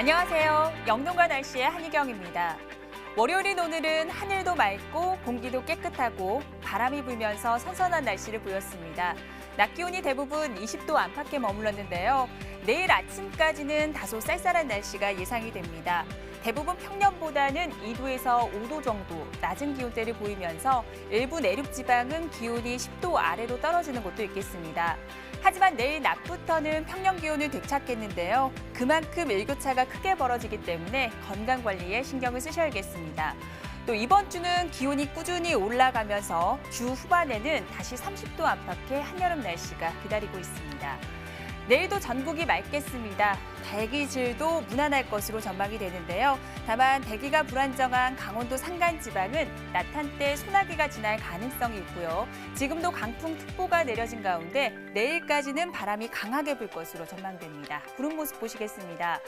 안녕하세요. 영동과 날씨의 한희경입니다. 월요일인 오늘은 하늘도 맑고 공기도 깨끗하고 바람이 불면서 선선한 날씨를 보였습니다. 낮 기온이 대부분 20도 안팎에 머물렀는데요. 내일 아침까지는 다소 쌀쌀한 날씨가 예상이 됩니다. 대부분 평년보다는 2도에서 5도 정도 낮은 기온대를 보이면서 일부 내륙 지방은 기온이 10도 아래로 떨어지는 곳도 있겠습니다. 하지만 내일 낮부터는 평년 기온을 되찾겠는데요. 그만큼 일교차가 크게 벌어지기 때문에 건강 관리에 신경을 쓰셔야겠습니다. 또 이번 주는 기온이 꾸준히 올라가면서 주 후반에는 다시 30도 안팎의 한여름 날씨가 기다리고 있습니다. 내일도 전국이 맑겠습니다. 대기질도 무난할 것으로 전망이 되는데요. 다만 대기가 불안정한 강원도 산간지방은 낮 한때 소나기가 지날 가능성이 있고요. 지금도 강풍특보가 내려진 가운데 내일까지는 바람이 강하게 불 것으로 전망됩니다. 구름 모습 보시겠습니다.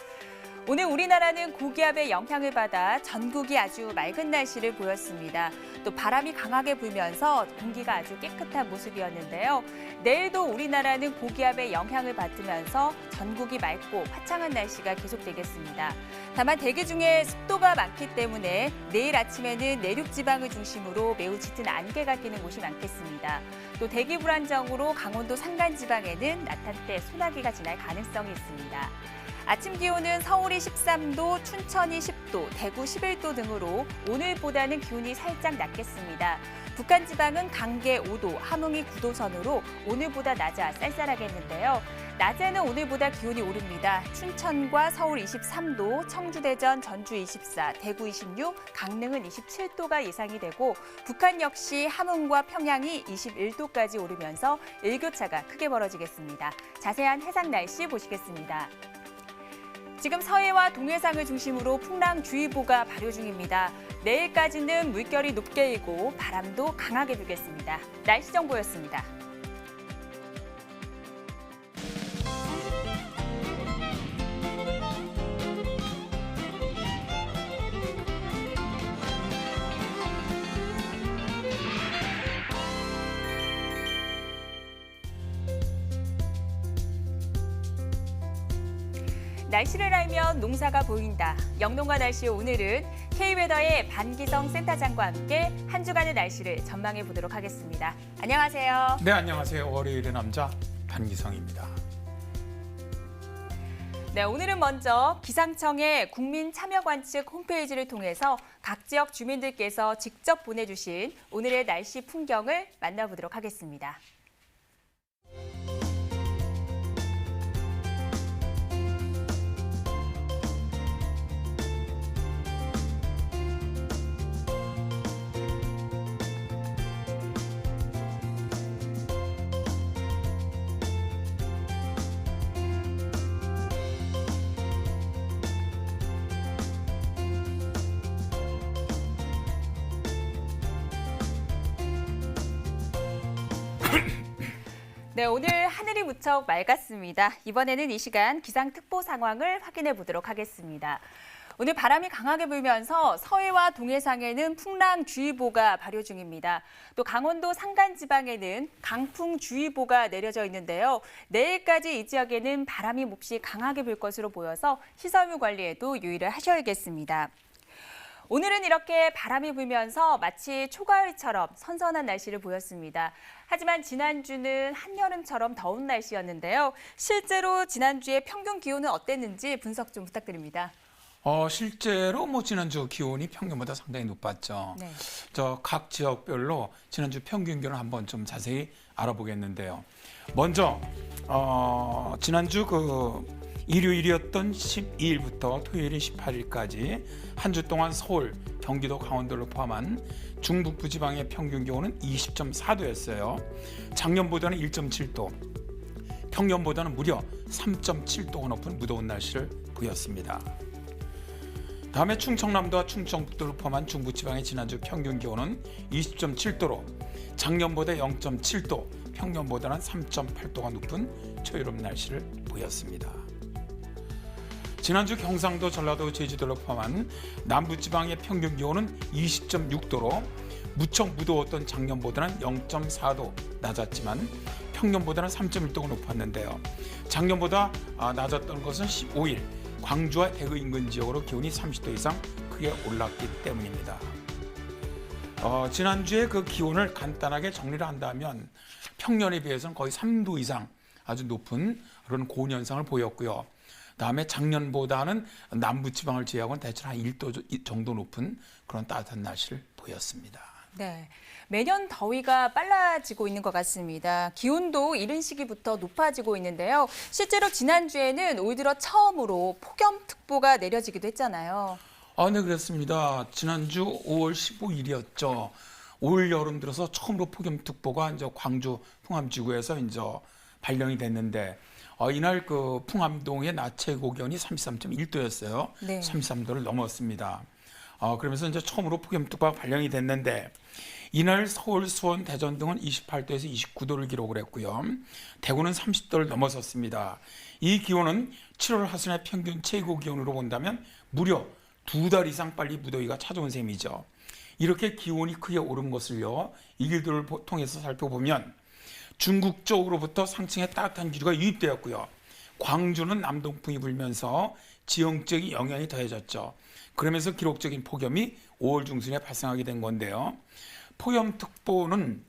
오늘 우리나라는 고기압의 영향을 받아 전국이 아주 맑은 날씨를 보였습니다. 또 바람이 강하게 불면서 공기가 아주 깨끗한 모습이었는데요. 내일도 우리나라는 고기압의 영향을 받으면서 전국이 맑고 화창한 날씨가 계속되겠습니다. 다만 대기 중에 습도가 많기 때문에 내일 아침에는 내륙 지방을 중심으로 매우 짙은 안개가 끼는 곳이 많겠습니다. 또 대기 불안정으로 강원도 산간 지방에는 낮 한때 소나기가 지날 가능성이 있습니다. 아침 기온은 서울이 13도, 춘천이 10도, 대구 11도 등으로 오늘보다는 기온이 살짝 낮겠습니다. 북한 지방은 강계 5도, 함흥이 9도 선으로 오늘보다 낮아 쌀쌀하겠는데요. 낮에는 오늘보다 기온이 오릅니다. 춘천과 서울 23도, 청주, 대전, 전주 24, 대구 26, 강릉은 27도가 예상이 되고 북한 역시 함흥과 평양이 21도까지 오르면서 일교차가 크게 벌어지겠습니다. 자세한 해상 날씨 보시겠습니다. 지금 서해와 동해상을 중심으로 풍랑주의보가 발효 중입니다. 내일까지는 물결이 높게 일고 바람도 강하게 불겠습니다. 날씨 정보였습니다. 날씨를 알면 농사가 보인다. 영동과 날씨 오늘은 K웨더의 반기성 센터장과 함께 한 주간의 날씨를 전망해 보도록 하겠습니다. 안녕하세요. 네, 안녕하세요. 월요일의 남자 반기성입니다. 네, 오늘은 먼저 기상청의 국민참여관측 홈페이지를 통해서 각 지역 주민들께서 직접 보내주신 오늘의 날씨 풍경을 만나보도록 하겠습니다. 네, 오늘 하늘이 무척 맑았습니다. 이번에는 이 시간 기상특보 상황을 확인해 보도록 하겠습니다. 오늘 바람이 강하게 불면서 서해와 동해상에는 풍랑주의보가 발효 중입니다. 또 강원도 산간지방에는 강풍주의보가 내려져 있는데요. 내일까지 이 지역에는 바람이 몹시 강하게 불 것으로 보여서 시설물 관리에도 유의를 하셔야겠습니다. 오늘은 이렇게 바람이 불면서 마치 초가을처럼 선선한 날씨를 보였습니다. 하지만 지난주는 한여름처럼 더운 날씨였는데요. 실제로 지난주에 평균 기온은 어땠는지 분석 좀 부탁드립니다. 실제로 지난주 기온이 평균보다 상당히 높았죠. 네. 각 지역별로 지난주 평균 기온을 한번 좀 자세히 알아보겠는데요. 먼저 지난주 일요일이었던 12일부터 토요일인 18일까지 한 주 동안 서울, 경기도, 강원도를 포함한 중북부 지방의 평균 기온은 20.4도였어요. 작년보다는 1.7도, 평년보다는 무려 3.7도가 높은 무더운 날씨를 보였습니다. 다음에 충청남도와 충청북도를 포함한 중부지방의 지난주 평균 기온은 20.7도로 작년보다 0.7도, 평년보다는 3.8도가 높은 초여름 날씨를 보였습니다. 지난주 경상도, 전라도, 제주도를 포함한 남부지방의 평균 기온은 20.6도로 무척 무더웠던 작년보다는 0.4도 낮았지만 평년보다는 3.1도가 높았는데요. 작년보다 낮았던 것은 15일, 광주와 대구 인근 지역으로 기온이 30도 이상 크게 올랐기 때문입니다. 지난주에 그 기온을 간단하게 정리를 한다면 평년에 비해서는 거의 3도 이상 아주 높은 그런 고온 현상을 보였고요. 다음에 작년보다는 남부지방을 제외하고는 대체로 한 1도 정도 높은 그런 따뜻한 날씨를 보였습니다. 네, 매년 더위가 빨라지고 있는 것 같습니다. 기온도 이른 시기부터 높아지고 있는데요. 실제로 지난주에는 올 들어 처음으로 폭염특보가 내려지기도 했잖아요. 네, 그렇습니다. 지난주 5월 15일이었죠. 올 여름 들어서 처음으로 폭염특보가 이제 광주 풍암지구에서 이제 발령이 됐는데 이날 그 풍암동의 낮 최고 기온이 33.1도였어요. 네. 33도를 넘었습니다. 그러면서 이제 처음으로 폭염특보가 발령이 됐는데 이날 서울, 수원, 대전 등은 28도에서 29도를 기록을 했고요. 대구는 30도를 넘어섰습니다. 이 기온은 7월 하순의 평균 최고 기온으로 본다면 무려 2달 이상 빨리 무더위가 찾아온 셈이죠. 이렇게 기온이 크게 오른 것을요, 이 길들을 통해서 살펴보면 중국 쪽으로부터 상층의 따뜻한 기류가 유입되었고요. 광주는 남동풍이 불면서 지형적인 영향이 더해졌죠. 그러면서 기록적인 폭염이 5월 중순에 발생하게 된 건데요. 폭염특보는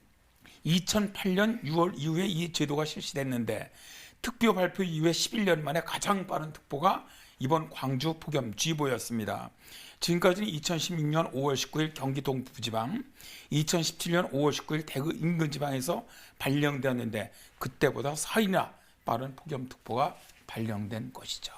2008년 6월 이후에 이 제도가 실시됐는데 특보 발표 이후에 11년 만에 가장 빠른 특보가 이번 광주 폭염주의보였습니다. 지금까지는 2016년 5월 19일 경기 동부지방, 2017년 5월 19일 대구 인근지방에서 발령되었는데 그때보다 4일이나 빠른 폭염특보가 발령된 것이죠.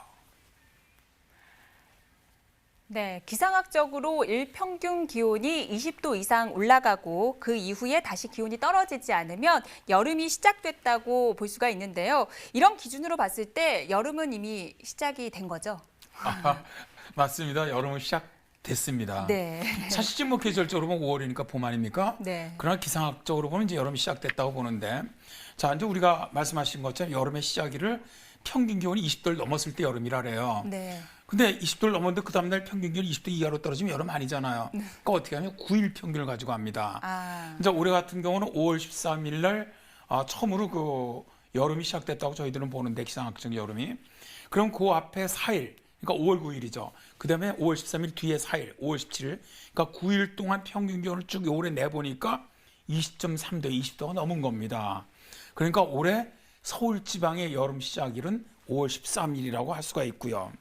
네, 기상학적으로 일평균 기온이 20도 이상 올라가고 그 이후에 다시 기온이 떨어지지 않으면 여름이 시작됐다고 볼 수가 있는데요. 이런 기준으로 봤을 때 여름은 이미 시작이 된 거죠? 맞습니다. 여름은 시작됐습니다. 네. 사실 지금 뭐 계절적으로 보면 5월이니까 봄 아닙니까? 네. 그러나 기상학적으로 보면 이제 여름이 시작됐다고 보는데, 자, 이제 우리가 말씀하신 것처럼 여름의 시작일을 평균 기온이 20도를 넘었을 때 여름이라래요. 네. 근데 20도를 넘었는데 그 다음날 평균 기온이 20도 이하로 떨어지면 여름 아니잖아요. 그러니까 어떻게 하면 9일 평균을 가지고 합니다. 이제 올해 같은 경우는 5월 13일 날 처음으로 그 여름이 시작됐다고 저희들은 보는데, 기상학적 여름이. 그럼 그 앞에 4일, 그러니까 5월 9일이죠. 그 다음에 5월 13일 뒤에 4일, 5월 17일. 그러니까 9일 동안 평균 기온을 쭉 올해 내보니까 20.3도, 20도가 넘은 겁니다. 그러니까 올해 서울 지방의 여름 시작일은 5월 13일이라고 할 수가 있고요.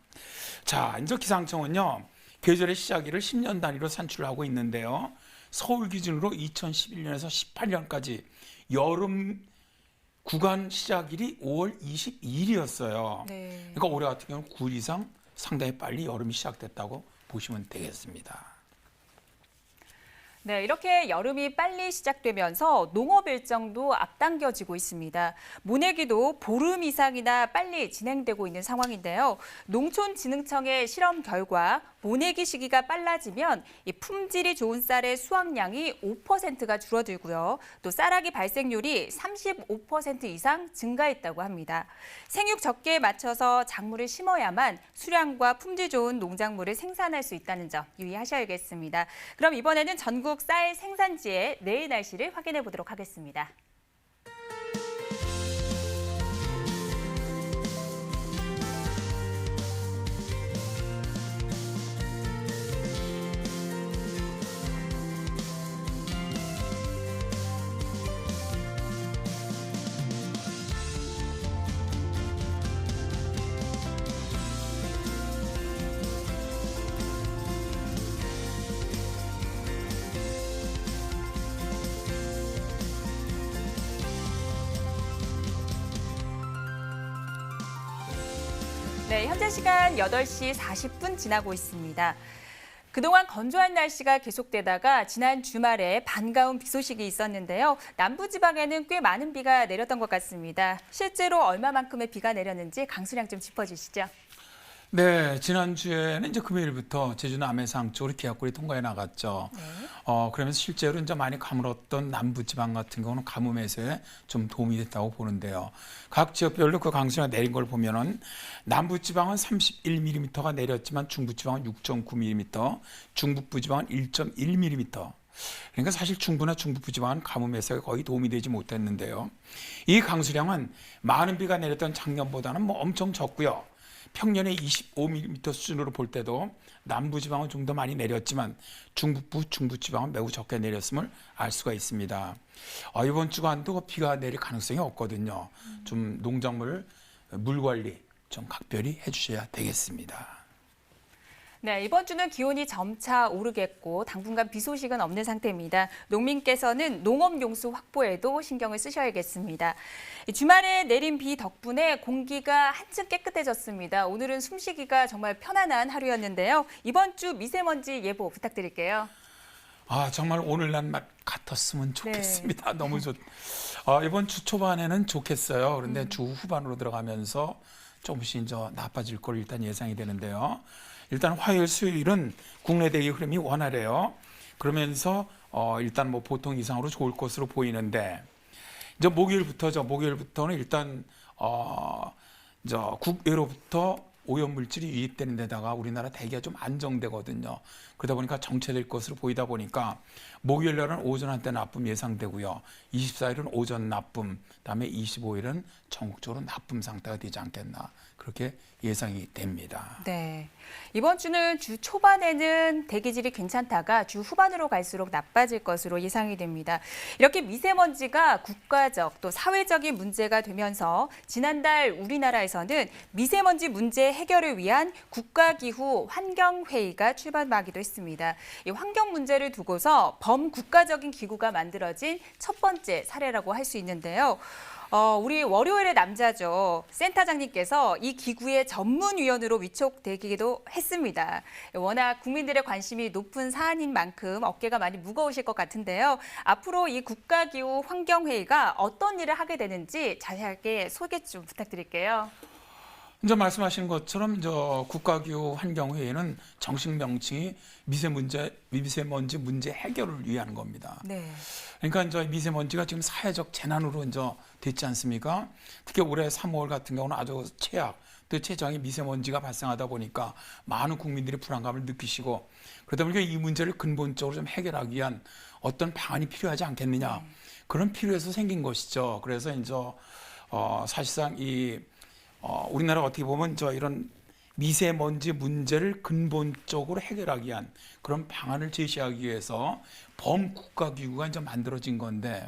자, 이제 기상청은요, 계절의 시작일을 10년 단위로 산출하고 있는데요. 서울 기준으로 2011년에서 18년까지 여름 구간 시작일이 5월 22일이었어요. 네. 그러니까 올해 같은 경우는 9일 이상 상당히 빨리 여름이 시작됐다고 보시면 되겠습니다. 네, 이렇게 여름이 빨리 시작되면서 농업 일정도 앞당겨지고 있습니다. 모내기도 보름 이상이나 빨리 진행되고 있는 상황인데요. 농촌진흥청의 실험 결과 모내기 시기가 빨라지면 이 품질이 좋은 쌀의 수확량이 5%가 줄어들고요. 또 쌀아기 발생률이 35% 이상 증가했다고 합니다. 생육 적기에 맞춰서 작물을 심어야만 수량과 품질 좋은 농작물을 생산할 수 있다는 점 유의하셔야겠습니다. 그럼 이번에는 전국 쌀 생산지의 내일 날씨를 확인해 보도록 하겠습니다. 네, 현재 시간 8시 40분 지나고 있습니다. 그동안 건조한 날씨가 계속되다가 지난 주말에 반가운 비 소식이 있었는데요. 남부지방에는 꽤 많은 비가 내렸던 것 같습니다. 실제로 얼마만큼의 비가 내렸는지 강수량 좀 짚어주시죠. 네, 지난주에는 이제 금요일부터 제주 남해상 쪽으로 기압골이 통과해 나갔죠. 네. 그러면서 실제로 이제 많이 가물었던 남부지방 같은 경우는 가뭄 해소에 좀 도움이 됐다고 보는데요. 각 지역별로 그 강수가 내린 걸 보면은 남부지방은 31mm가 내렸지만 중부지방은 6.9mm, 중북부지방은 1.1mm. 그러니까 사실 중부나 중북부지방은 가뭄 해소에 거의 도움이 되지 못했는데요. 이 강수량은 많은 비가 내렸던 작년보다는 뭐 엄청 적고요. 평년에 25mm 수준으로 볼 때도 남부지방은 좀 더 많이 내렸지만 중북부, 중부지방은 매우 적게 내렸음을 알 수가 있습니다. 이번 주간도 비가 내릴 가능성이 없거든요. 좀 농작물 물 관리 좀 각별히 해주셔야 되겠습니다. 네, 이번 주는 기온이 점차 오르겠고 당분간 비 소식은 없는 상태입니다. 농민께서는 농업용수 확보에도 신경을 쓰셔야겠습니다. 주말에 내린 비 덕분에 공기가 한층 깨끗해졌습니다. 오늘은 숨쉬기가 정말 편안한 하루였는데요. 이번 주 미세먼지 예보 부탁드릴게요. 정말 오늘날 같았으면 좋겠습니다. 네. 너무 이번 주 초반에는 좋겠어요. 그런데 주 후반으로 들어가면서 조금씩 이제 나빠질 걸 일단 예상이 되는데요. 일단 화요일, 수요일은 국내 대기 흐름이 원활해요. 그러면서 일단 뭐 보통 이상으로 좋을 것으로 보이는데 이제 목요일부터는 일단 국외로부터 오염물질이 유입되는 데다가 우리나라 대기가 좀 안정되거든요. 그러다 보니까 정체될 것으로 보이다 보니까 목요일 날은 오전 한때 나쁨 예상되고요. 24일은 오전 나쁨, 그다음에 25일은 전국적으로 나쁨 상태가 되지 않겠나 그렇게 예상이 됩니다. 네, 이번 주는 주 초반에는 대기질이 괜찮다가 주 후반으로 갈수록 나빠질 것으로 예상이 됩니다. 이렇게 미세먼지가 국가적 또 사회적인 문제가 되면서 지난달 우리나라에서는 미세먼지 문제 해결을 위한 국가기후 환경회의가 출범하기도 했습니다. 이 환경 문제를 두고서 범국가적인 기구가 만들어진 첫 번째 사례라고 할 수 있는데요. 우리 월요일의 남자죠. 센터장님께서 이 기구의 전문위원으로 위촉되기도 했습니다. 워낙 국민들의 관심이 높은 사안인 만큼 어깨가 많이 무거우실 것 같은데요. 앞으로 이 국가기후 환경회의가 어떤 일을 하게 되는지 자세하게 소개 좀 부탁드릴게요. 이제 말씀하신 것처럼 국가기후 환경회의는 정식 명칭이 미세먼지 문제 해결을 위한 겁니다. 네. 그러니까 이제 미세먼지가 지금 사회적 재난으로 됐지 않습니까? 특히 올해 3월 같은 경우는 아주 또 최저의 미세먼지가 발생하다 보니까 많은 국민들이 불안감을 느끼시고 그러다 보니까 이 문제를 근본적으로 좀 해결하기 위한 어떤 방안이 필요하지 않겠느냐 그런 필요해서 생긴 것이죠. 그래서 이제 사실상 우리나라 어떻게 보면 이런 미세먼지 문제를 근본적으로 해결하기 위한 그런 방안을 제시하기 위해서 범국가기구가 이제 만들어진 건데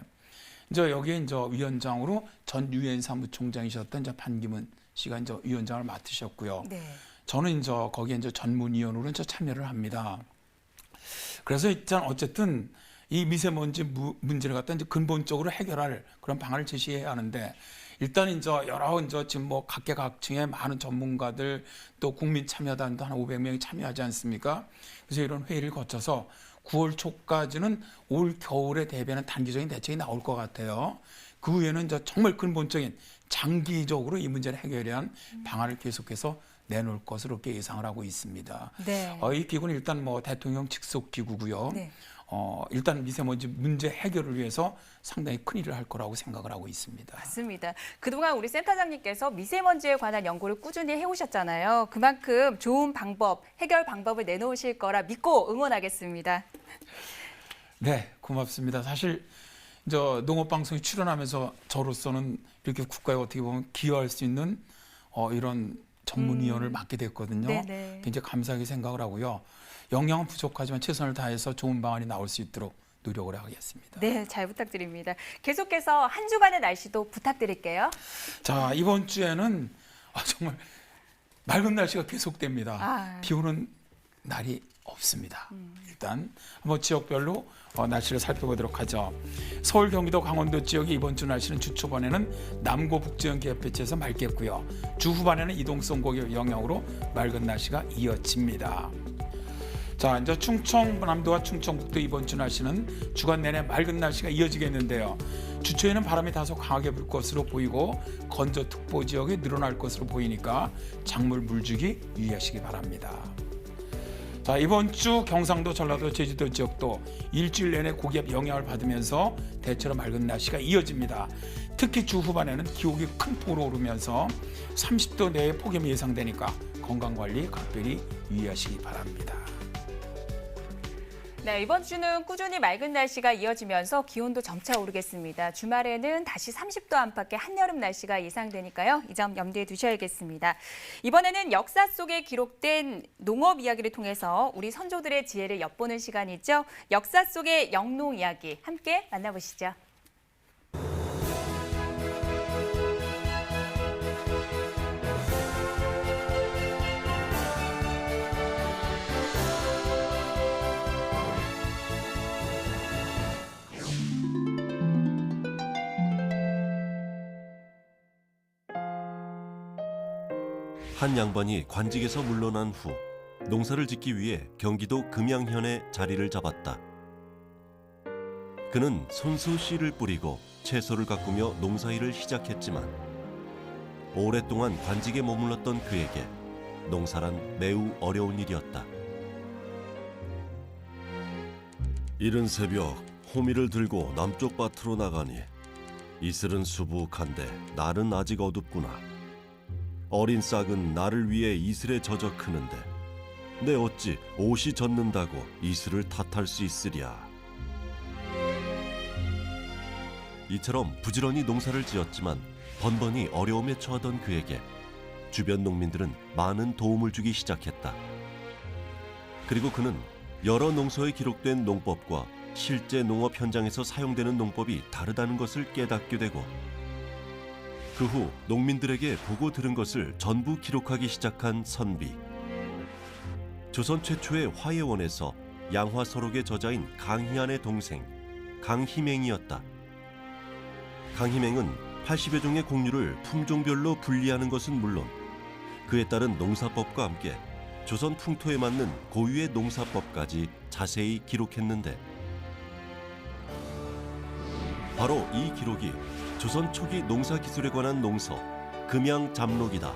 여기에 위원장으로 전 유엔 사무총장이셨던 반기문 씨가 위원장을 맡으셨고요. 네. 저는 거기에 전문위원으로 참여를 합니다. 그래서 어쨌든 이 미세먼지 문제를 갖다 근본적으로 해결할 그런 방안을 제시해야 하는데 일단 여러 지금 각계각층의 많은 전문가들 또 국민 참여단도 한 500명이 참여하지 않습니까? 그래서 이런 회의를 거쳐서 9월 초까지는 올 겨울에 대비하는 단기적인 대책이 나올 것 같아요. 그 후에는 정말 근본적인 장기적으로 이 문제를 해결에 한 방안을 계속해서 내놓을 것으로 이렇게 예상을 하고 있습니다. 네. 이 기구는 일단 대통령 직속 기구고요. 네. 일단 미세먼지 문제 해결을 위해서 상당히 큰 일을 할 거라고 생각을 하고 있습니다. 맞습니다. 그동안 우리 센터장님께서 미세먼지에 관한 연구를 꾸준히 해오셨잖아요. 그만큼 좋은 방법, 해결 방법을 내놓으실 거라 믿고 응원하겠습니다. 네, 고맙습니다. 사실 농업방송에 출연하면서 저로서는 이렇게 국가에 어떻게 보면 기여할 수 있는 이런 전문위원을 맡게 됐거든요. 네네. 굉장히 감사하게 생각을 하고요. 역량은 부족하지만 최선을 다해서 좋은 방안이 나올 수 있도록 노력을 하겠습니다. 네, 잘 부탁드립니다. 계속해서 한 주간의 날씨도 부탁드릴게요. 자, 이번 주에는 정말 맑은 날씨가 계속됩니다. 비 오는 날이 없습니다. 일단 한번 지역별로 날씨를 살펴보도록 하죠. 서울, 경기도, 강원도 지역의 이번 주 날씨는 주 초반에는 남고 북지형 기압배치에서 맑겠고요. 주 후반에는 이동성 고기 영향으로 맑은 날씨가 이어집니다. 자, 이제 충청남도와 충청북도 이번 주 날씨는 주간 내내 맑은 날씨가 이어지겠는데요. 주 초에는 바람이 다소 강하게 불 것으로 보이고 건조특보 지역이 늘어날 것으로 보이니까 작물 물주기 유의하시기 바랍니다. 자, 이번 주 경상도, 전라도, 제주도 지역도 일주일 내내 고기압 영향을 받으면서 대체로 맑은 날씨가 이어집니다. 특히 주 후반에는 기온이 큰 폭으로 오르면서 30도 내의 폭염이 예상되니까 건강관리 각별히 유의하시기 바랍니다. 네, 이번 주는 꾸준히 맑은 날씨가 이어지면서 기온도 점차 오르겠습니다. 주말에는 다시 30도 안팎의 한여름 날씨가 예상되니까요. 이 점 염두에 두셔야겠습니다. 이번에는 역사 속에 기록된 농업 이야기를 통해서 우리 선조들의 지혜를 엿보는 시간이죠. 역사 속의 영농 이야기 함께 만나보시죠. 한 양반이 관직에서 물러난 후 농사를 짓기 위해 경기도 금양현에 자리를 잡았다. 그는 손수 씨를 뿌리고 채소를 가꾸며 농사일을 시작했지만 오랫동안 관직에 머물렀던 그에게 농사란 매우 어려운 일이었다. 이른 새벽 호미를 들고 남쪽 밭으로 나가니 이슬은 수북한데 날은 아직 어둡구나. 어린 싹은 나를 위해 이슬에 젖어 크는데 내 어찌 옷이 젖는다고 이슬을 탓할 수 있으랴. 이처럼 부지런히 농사를 지었지만 번번이 어려움에 처하던 그에게 주변 농민들은 많은 도움을 주기 시작했다. 그리고 그는 여러 농서에 기록된 농법과 실제 농업 현장에서 사용되는 농법이 다르다는 것을 깨닫게 되고 그 후 농민들에게 보고 들은 것을 전부 기록하기 시작한 선비. 조선 최초의 화예원에서 양화서록의 저자인 강희안의 동생 강희맹이었다. 강희맹은 80여 종의 곡류를 품종별로 분리하는 것은 물론 그에 따른 농사법과 함께 조선 풍토에 맞는 고유의 농사법까지 자세히 기록했는데 바로 이 기록이 조선 초기 농사 기술에 관한 농서 금양잡록이다.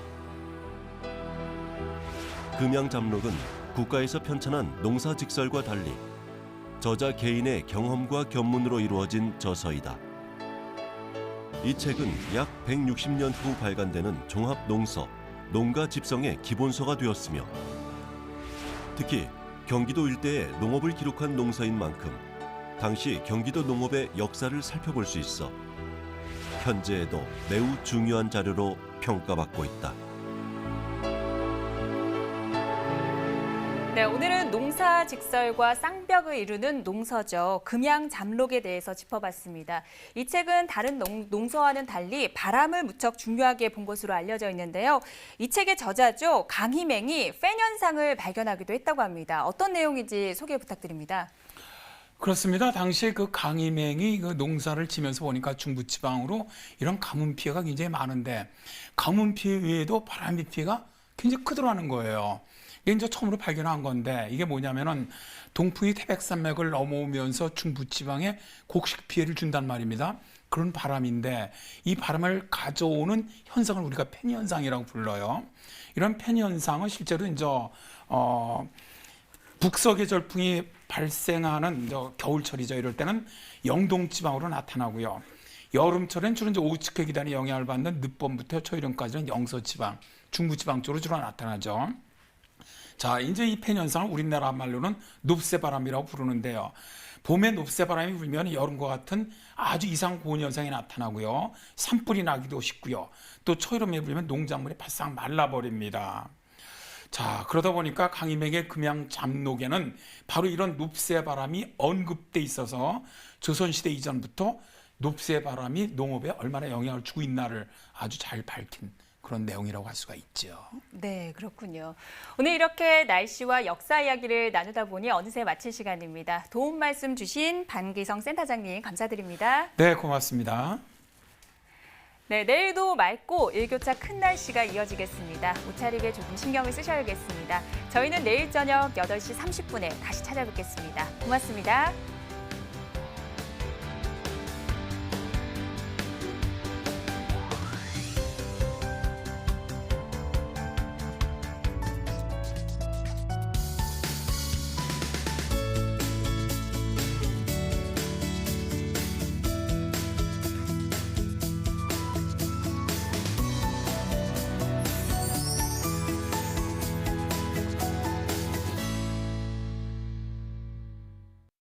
금양잡록은 국가에서 편찬한 농사직설과 달리 저자 개인의 경험과 견문으로 이루어진 저서이다. 이 책은 약 160년 후 발간되는 종합농서, 농가집성의 기본서가 되었으며 특히 경기도 일대의 농업을 기록한 농서인 만큼 당시 경기도 농업의 역사를 살펴볼 수 있어 현재에도 매우 중요한 자료로 평가받고 있다. 네, 오늘은 농사 직설과 쌍벽을 이루는 농서죠. 금양잡록에 대해서 짚어봤습니다. 이 책은 다른 농서와는 달리 바람을 무척 중요하게 본 것으로 알려져 있는데요. 이 책의 저자죠. 강희맹이 팬 현상을 발견하기도 했다고 합니다. 어떤 내용인지 소개 부탁드립니다. 그렇습니다. 당시에 그 강희맹이 그 농사를 지면서 보니까 중부지방으로 이런 가뭄 피해가 굉장히 많은데 가뭄 피해 외에도 바람비 피해가 굉장히 크더라는 거예요. 이게 이제 처음으로 발견한 건데 이게 뭐냐면은 동풍이 태백산맥을 넘어오면서 중부지방에 곡식 피해를 준단 말입니다. 그런 바람인데 이 바람을 가져오는 현상을 우리가 팬 현상이라고 불러요. 이런 팬 현상은 실제로 이제 북서계 절풍이 발생하는 겨울철이죠. 이럴 때는 영동지방으로 나타나고요. 여름철엔 주로 이제 오츠케 기단의 영향을 받는 늦봄부터 초여름까지는 영서지방, 중부지방 쪽으로 주로 나타나죠. 자, 이제 이 팬 현상을 우리나라 말로는 눕새바람이라고 부르는데요. 봄에 눕새바람이 불면 여름과 같은 아주 이상 고온 현상이 나타나고요. 산불이 나기도 쉽고요. 또 초여름에 불면 농작물이 바싹 말라버립니다. 자, 그러다 보니까 강희맹의 금양잡록에는 바로 이런 눕새바람이 언급돼 있어서 조선시대 이전부터 눕새바람이 농업에 얼마나 영향을 주고 있나를 아주 잘 밝힌 그런 내용이라고 할 수가 있죠. 네, 그렇군요. 오늘 이렇게 날씨와 역사 이야기를 나누다 보니 어느새 마칠 시간입니다. 도움 말씀 주신 반기성 센터장님 감사드립니다. 네, 고맙습니다. 네, 내일도 맑고 일교차 큰 날씨가 이어지겠습니다. 옷차림에 조금 신경을 쓰셔야겠습니다. 저희는 내일 저녁 8시 30분에 다시 찾아뵙겠습니다. 고맙습니다.